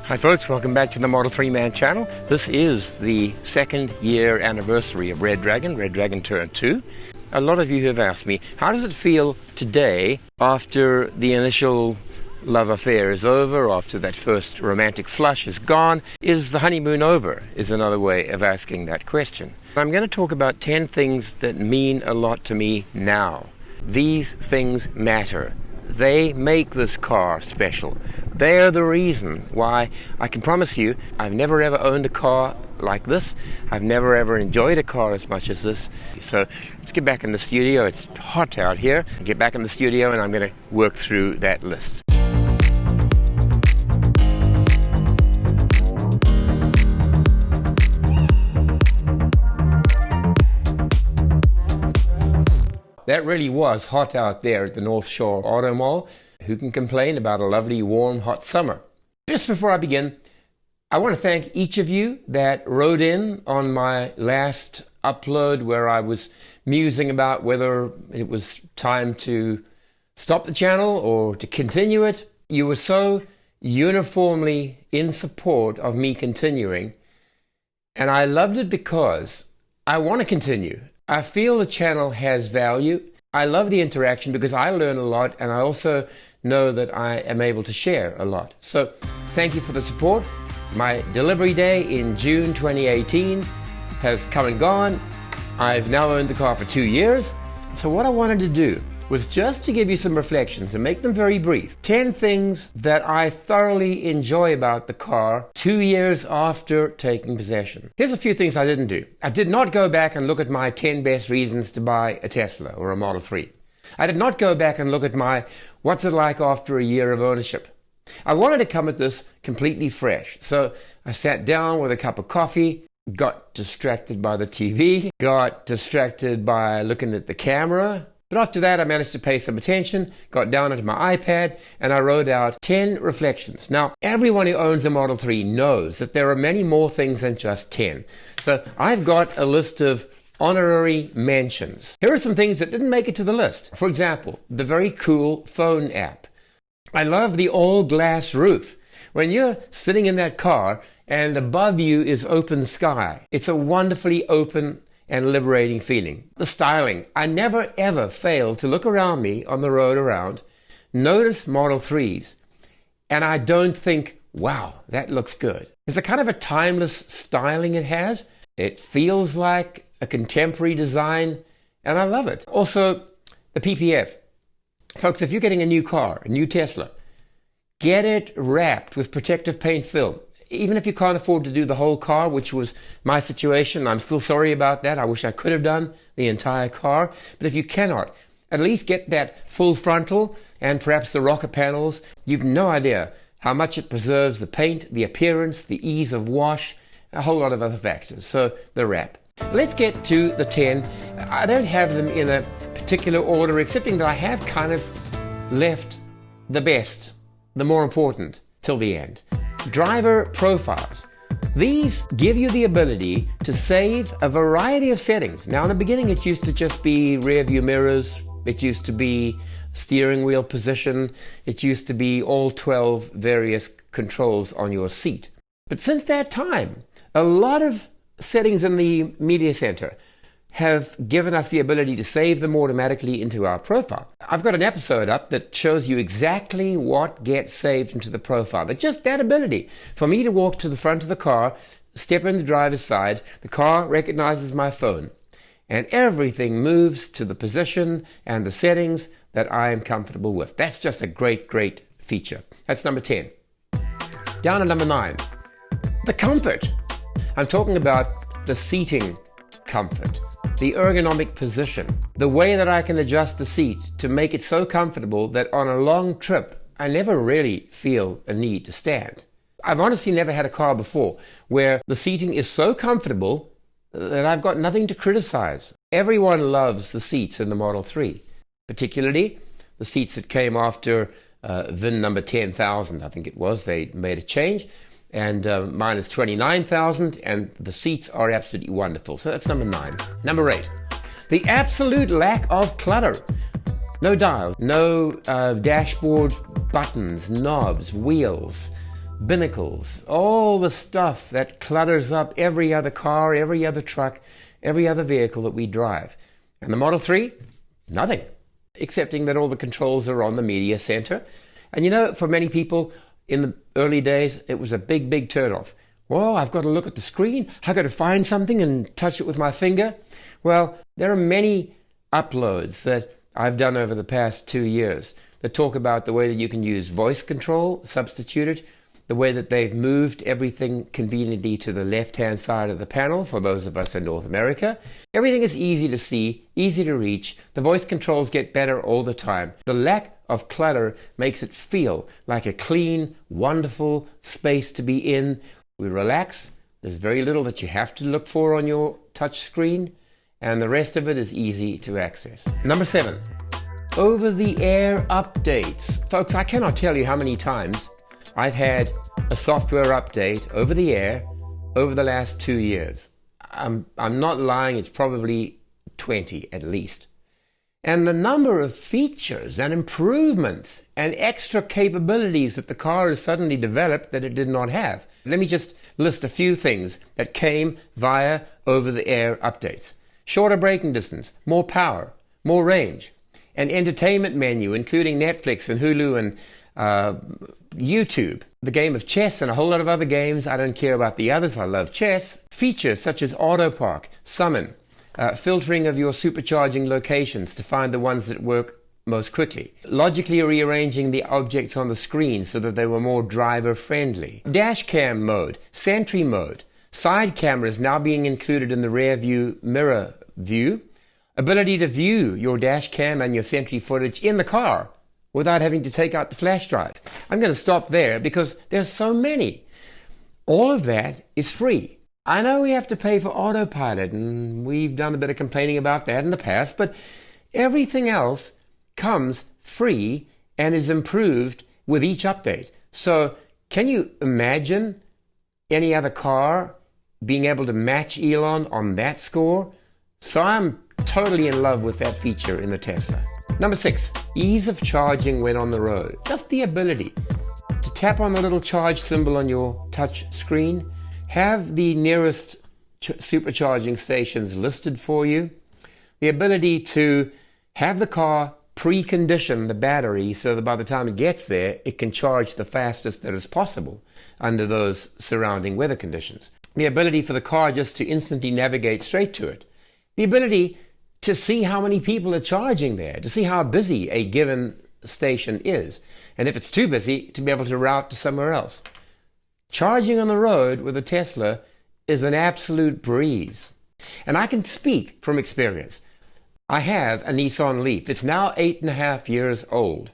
Hi folks, welcome back to the Model 3 Man channel. This is the second year anniversary of Red Dragon turned 2. A lot of you have asked me, how does it feel today after the initial love affair is over, after that first romantic flush is gone? Is the honeymoon over? Is another way of asking that question. I'm going to talk about 10 things that mean a lot to me now. These things matter. They make this car special. They're the reason why I can promise you I've never ever owned a car like this. I've never ever enjoyed a car as much as this. So let's get back in the studio. It's hot out here. Get back in the studio and I'm going to work through that list. That really was hot out there at the North Shore Auto Mall. Who can complain about a lovely, warm, hot summer? Just before I begin, I want to thank each of you that wrote in on my last upload where I was musing about whether it was time to stop the channel or to continue it. You were so uniformly in support of me continuing, and I loved it because I want to continue. I feel the channel has value. I love the interaction because I learn a lot, and I also know that I am able to share a lot. So thank you for the support. My delivery day in June 2018 has come and gone. I've now owned the car for 2 years. So what I wanted to do was just to give you some reflections and make them very brief. 10 things that I thoroughly enjoy about the car 2 years after taking possession. Here's a few things I didn't do. I did not go back and look at my 10 best reasons to buy a Tesla or a Model 3. I did not go back and look at my what's it like after a year of ownership. I wanted to come at this completely fresh. So I sat down with a cup of coffee, got distracted by the TV, got distracted by looking at the camera. But after that, I managed to pay some attention, got down onto my iPad, and I wrote out 10 reflections. Now, everyone who owns a Model 3 knows that there are many more things than just 10. So I've got a list of honorary mentions. Here are some things that didn't make it to the list. For example, the very cool phone app. I love the all-glass roof. When you're sitting in that car and above you is open sky, it's a wonderfully open and liberating feeling. The styling. I never ever fail to look around me on the road around, notice Model 3s, and I don't think, wow, that looks good. There's a kind of a timeless styling it has. It feels like a contemporary design, and I love it. Also, the PPF. Folks, if you're getting a new car, a new Tesla, get it wrapped with protective paint film. Even if you can't afford to do the whole car, which was my situation, I'm still sorry about that. I wish I could have done the entire car. But if you cannot, at least get that full frontal and perhaps the rocker panels. You've no idea how much it preserves the paint, the appearance, the ease of wash, a whole lot of other factors. So the wrap. Let's get to the 10. I don't have them in a particular order, excepting that I have kind of left the best, the more important, till the end. Driver profiles. These give you the ability to save a variety of settings. Now in the beginning it used to just be rear view mirrors, it used to be steering wheel position, it used to be all 12 various controls on your seat. But since that time, a lot of settings in the media center have given us the ability to save them automatically into our profile. I've got an episode up that shows you exactly what gets saved into the profile. But just that ability for me to walk to the front of the car, step in the driver's side, the car recognizes my phone, and everything moves to the position and the settings that I am comfortable with. That's just a great, great feature. That's number 10. Down to number 9. The comfort. I'm talking about the seating comfort. The ergonomic position, the way that I can adjust the seat to make it so comfortable that on a long trip, I never really feel a need to stand. I've honestly never had a car before where the seating is so comfortable that I've got nothing to criticize. Everyone loves the seats in the Model 3, particularly the seats that came after VIN number 10,000, I think it was. They made a change. And mine is 29,000, and the seats are absolutely wonderful. So that's number 9. Number 8, the absolute lack of clutter. No dials, no dashboard buttons, knobs, wheels. binnacles, all the stuff that clutters up every other car, every other truck, every other vehicle that we drive. And the Model 3, nothing, excepting that all the controls are on the media center. And you know, for many people in the early days, it was a big, big turnoff. Whoa, I've got to look at the screen. I've got to find something and touch it with my finger. Well, there are many uploads that I've done over the past 2 years that talk about the way that you can use voice control, substitute it, the way that they've moved everything conveniently to the left-hand side of the panel for those of us in North America. Everything is easy to see, easy to reach. The voice controls get better all the time. The lack of clutter makes it feel like a clean, wonderful space to be in. We relax. There's very little that you have to look for on your touch screen, and the rest of it is easy to access. Number 7, over-the-air updates. Folks, I cannot tell you how many times I've had a software update over the air over the last 2 years. I'm not lying, it's probably 20 at least. And the number of features and improvements and extra capabilities that the car has suddenly developed that it did not have. Let me just list a few things that came via over-the-air updates. Shorter braking distance, more power, more range, an entertainment menu including Netflix and Hulu and YouTube, the game of chess and a whole lot of other games. I don't care about the others, I love chess. Features such as Autopilot, Summon, filtering of your supercharging locations to find the ones that work most quickly. Logically rearranging the objects on the screen so that they were more driver friendly. Dash cam mode, sentry mode, side cameras now being included in the rear view mirror view. Ability to view your dash cam and your sentry footage in the car without having to take out the flash drive. I'm going to stop there because there's so many. All of that is free. I know we have to pay for Autopilot, and we've done a bit of complaining about that in the past, but everything else comes free and is improved with each update. So can you imagine any other car being able to match Elon on that score? So I'm totally in love with that feature in the Tesla. Number 6, ease of charging when on the road. Just the ability to tap on the little charge symbol on your touch screen, have the nearest supercharging stations listed for you, the ability to have the car precondition the battery so that by the time it gets there, it can charge the fastest that is possible under those surrounding weather conditions. The ability for the car just to instantly navigate straight to it. The ability to see how many people are charging there, to see how busy a given station is, and if it's too busy, to be able to route to somewhere else. Charging on the road with a Tesla is an absolute breeze. And I can speak from experience. I have a Nissan Leaf. It's now 8.5 years old.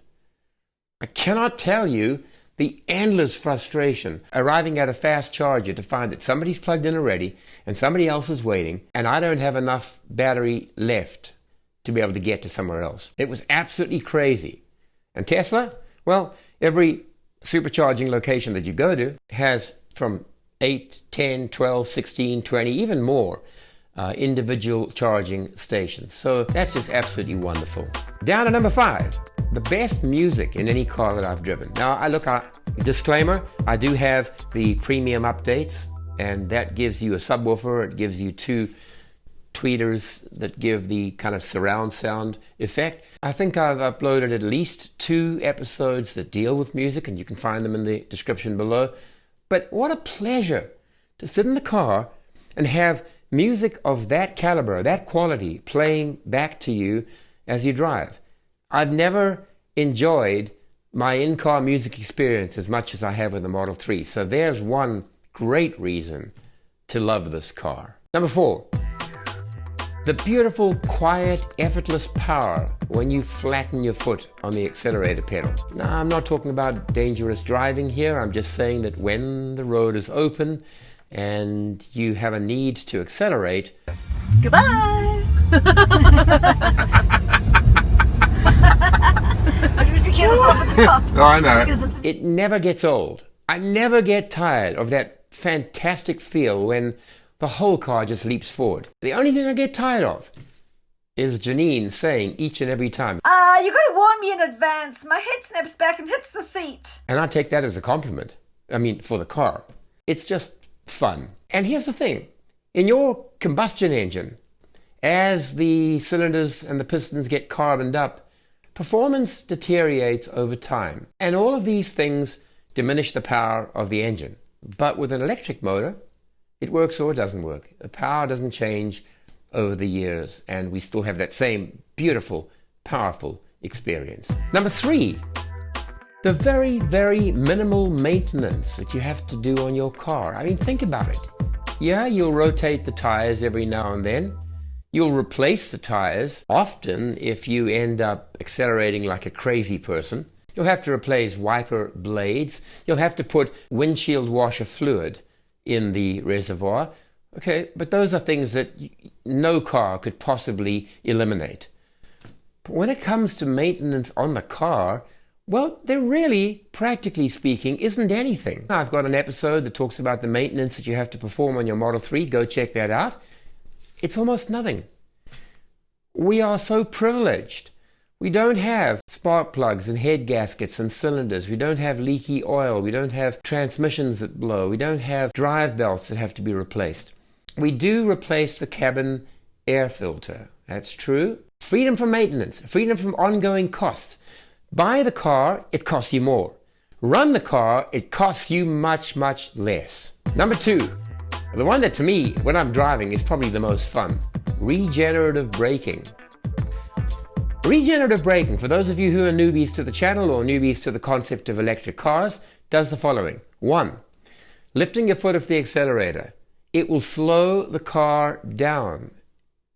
I cannot tell you the endless frustration arriving at a fast charger to find that somebody's plugged in already and somebody else is waiting and I don't have enough battery left to be able to get to somewhere else. It was absolutely crazy. And Tesla, well, every supercharging location that you go to has from 8, 10, 12, 16, 20, even more individual charging stations. So that's just absolutely wonderful. Down to number 5, the best music in any car that I've driven. Now, disclaimer, I do have the premium updates, and that gives you a subwoofer. It gives you 2 tweeters that give the kind of surround sound effect. I think I've uploaded at least 2 episodes that deal with music, and you can find them in the description below. But what a pleasure to sit in the car and have music of that caliber, that quality, playing back to you as you drive. I've never enjoyed my in-car music experience as much as I have with the Model 3. So there's one great reason to love this car. Number 4, the beautiful, quiet, effortless power when you flatten your foot on the accelerator pedal. Now, I'm not talking about dangerous driving here. I'm just saying that when the road is open and you have a need to accelerate. Goodbye! Oh, I know. It never gets old. I never get tired of that fantastic feel when the whole car just leaps forward. The only thing I get tired of is Janine saying each and every time, you gotta warn me in advance. My head snaps back and hits the seat. And I take that as a compliment. for the car. It's just fun. And here's the thing. In your combustion engine, as the cylinders and the pistons get carboned up, performance deteriorates over time. And all of these things diminish the power of the engine. But with an electric motor, it works or it doesn't work. The power doesn't change over the years, and we still have that same beautiful, powerful experience. Number 3, the very, very minimal maintenance that you have to do on your car. Think about it. Yeah, you'll rotate the tires every now and then. You'll replace the tires. Often, if you end up accelerating like a crazy person, you'll have to replace wiper blades. You'll have to put windshield washer fluid in the reservoir. Okay, but those are things that no car could possibly eliminate. But when it comes to maintenance on the car, well, there really, practically speaking, isn't anything. I've got an episode that talks about the maintenance that you have to perform on your Model 3. Go check that out. It's almost nothing. We are so privileged. We don't have spark plugs and head gaskets and cylinders. We don't have leaky oil. We don't have transmissions that blow. We don't have drive belts that have to be replaced. We do replace the cabin air filter. That's true. Freedom from maintenance. Freedom from ongoing costs. Buy the car, it costs you more. Run the car, it costs you much, much less. Number 2, the one that to me, when I'm driving, is probably the most fun. Regenerative braking. Regenerative braking, for those of you who are newbies to the channel or newbies to the concept of electric cars, does the following. 1, lifting your foot off the accelerator. It will slow the car down.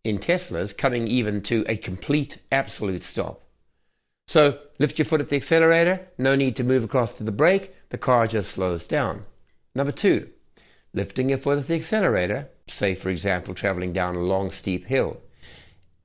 In Teslas, coming even to a complete, absolute stop. So, lift your foot at the accelerator, no need to move across to the brake, the car just slows down. Number 2, lifting your foot at the accelerator, say for example traveling down a long steep hill,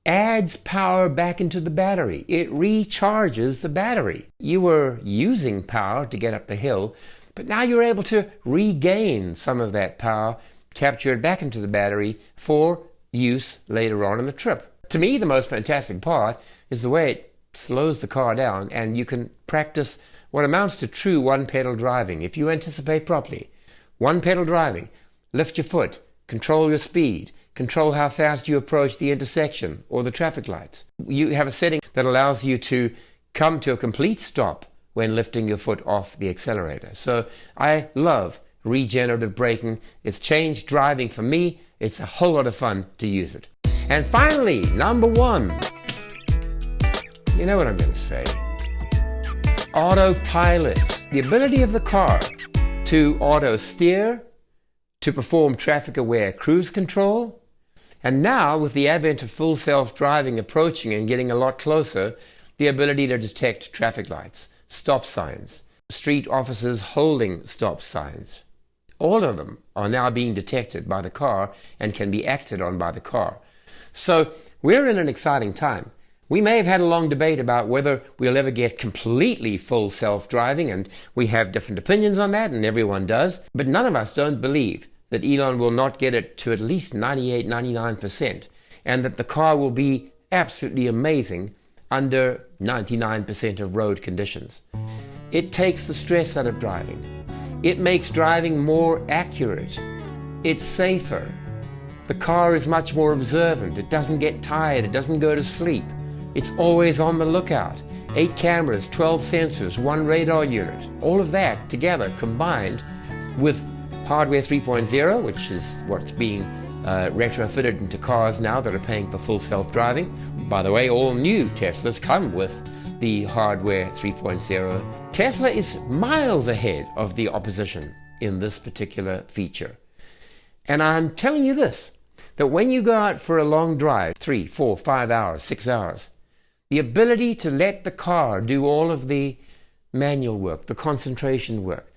adds power back into the battery. It recharges the battery. You were using power to get up the hill, but now you're able to regain some of that power, capture it back into the battery for use later on in the trip. To me, the most fantastic part is the way it slows the car down, and you can practice what amounts to true one-pedal driving if you anticipate properly. One-pedal driving. Lift your foot. Control your speed. Control how fast you approach the intersection or the traffic lights. You have a setting that allows you to come to a complete stop when lifting your foot off the accelerator. So I love regenerative braking. It's changed driving for me. It's a whole lot of fun to use it. And finally, number 1. You know what I'm going to say. Autopilot. The ability of the car to auto steer, to perform traffic-aware cruise control, and now with the advent of full self-driving approaching and getting a lot closer, the ability to detect traffic lights, stop signs, street officers holding stop signs. All of them are now being detected by the car and can be acted on by the car. So we're in an exciting time. We may have had a long debate about whether we'll ever get completely full self-driving, and we have different opinions on that, and everyone does, but none of us don't believe that Elon will not get it to at least 98-99%, and that the car will be absolutely amazing under 99% of road conditions. It takes the stress out of driving. It makes driving more accurate. It's safer. The car is much more observant. It doesn't get tired. It doesn't go to sleep. It's always on the lookout. 8 cameras, 12 sensors, 1 radar unit. All of that together combined with hardware 3.0, which is what's being retrofitted into cars now that are paying for full self-driving. By the way, all new Teslas come with the hardware 3.0. Tesla is miles ahead of the opposition in this particular feature. And I'm telling you this, that when you go out for a long drive, 3, 4, 5 hours, 6 hours, the ability to let the car do all of the manual work, the concentration work.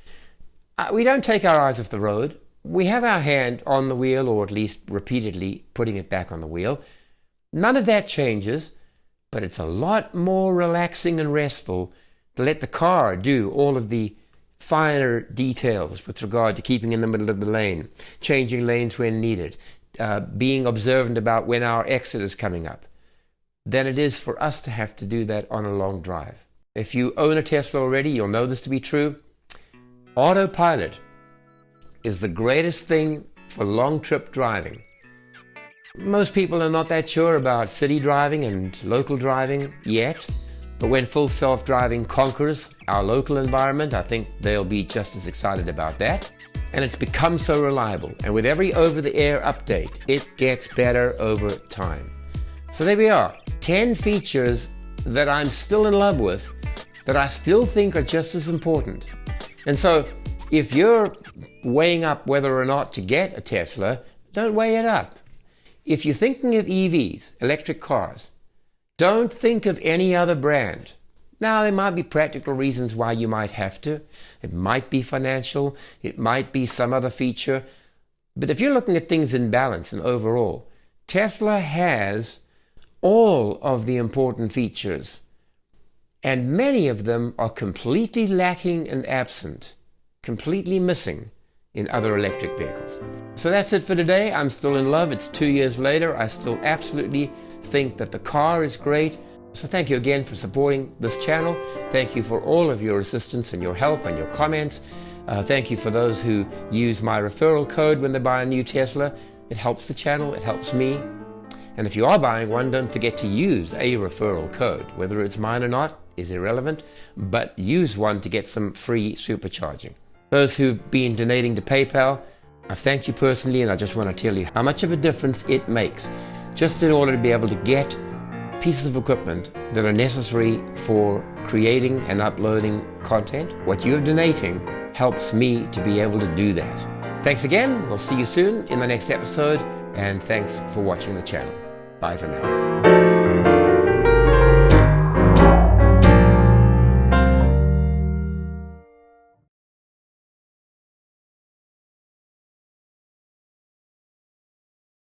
We don't take our eyes off the road. We have our hand on the wheel, or at least repeatedly putting it back on the wheel. None of that changes, but it's a lot more relaxing and restful to let the car do all of the finer details with regard to keeping in the middle of the lane, changing lanes when needed, being observant about when our exit is coming up, than it is for us to have to do that on a long drive. If you own a Tesla already, you'll know this to be true. Autopilot is the greatest thing for long trip driving. Most people are not that sure about city driving and local driving yet, but when full self-driving conquers our local environment, I think they'll be just as excited about that. And it's become so reliable, and with every over-the-air update, it gets better over time. So there we are, 10 features that I'm still in love with, that I still think are just as important. And so if you're weighing up whether or not to get a Tesla, don't weigh it up. If you're thinking of EVs, electric cars, don't think of any other brand. Now, there might be practical reasons why you might have to. It might be financial, it might be some other feature. But if you're looking at things in balance and overall, Tesla has all of the important features, and many of them are completely lacking and absent, completely missing in other electric vehicles. So that's it for today. I'm still in love. It's 2 years later. I still absolutely think that the car is great. So thank you again for supporting this channel. Thank you for all of your assistance and your help and your comments. Thank you for those who use my referral code when they buy a new Tesla. It helps the channel, it helps me. And if you are buying one, don't forget to use a referral code. Whether it's mine or not is irrelevant, but use one to get some free supercharging. Those who've been donating to PayPal, I thank you personally, and I just want to tell you how much of a difference it makes just in order to be able to get pieces of equipment that are necessary for creating and uploading content. What you're donating helps me to be able to do that. Thanks again. We'll see you soon in the next episode, and thanks for watching the channel. Bye for now.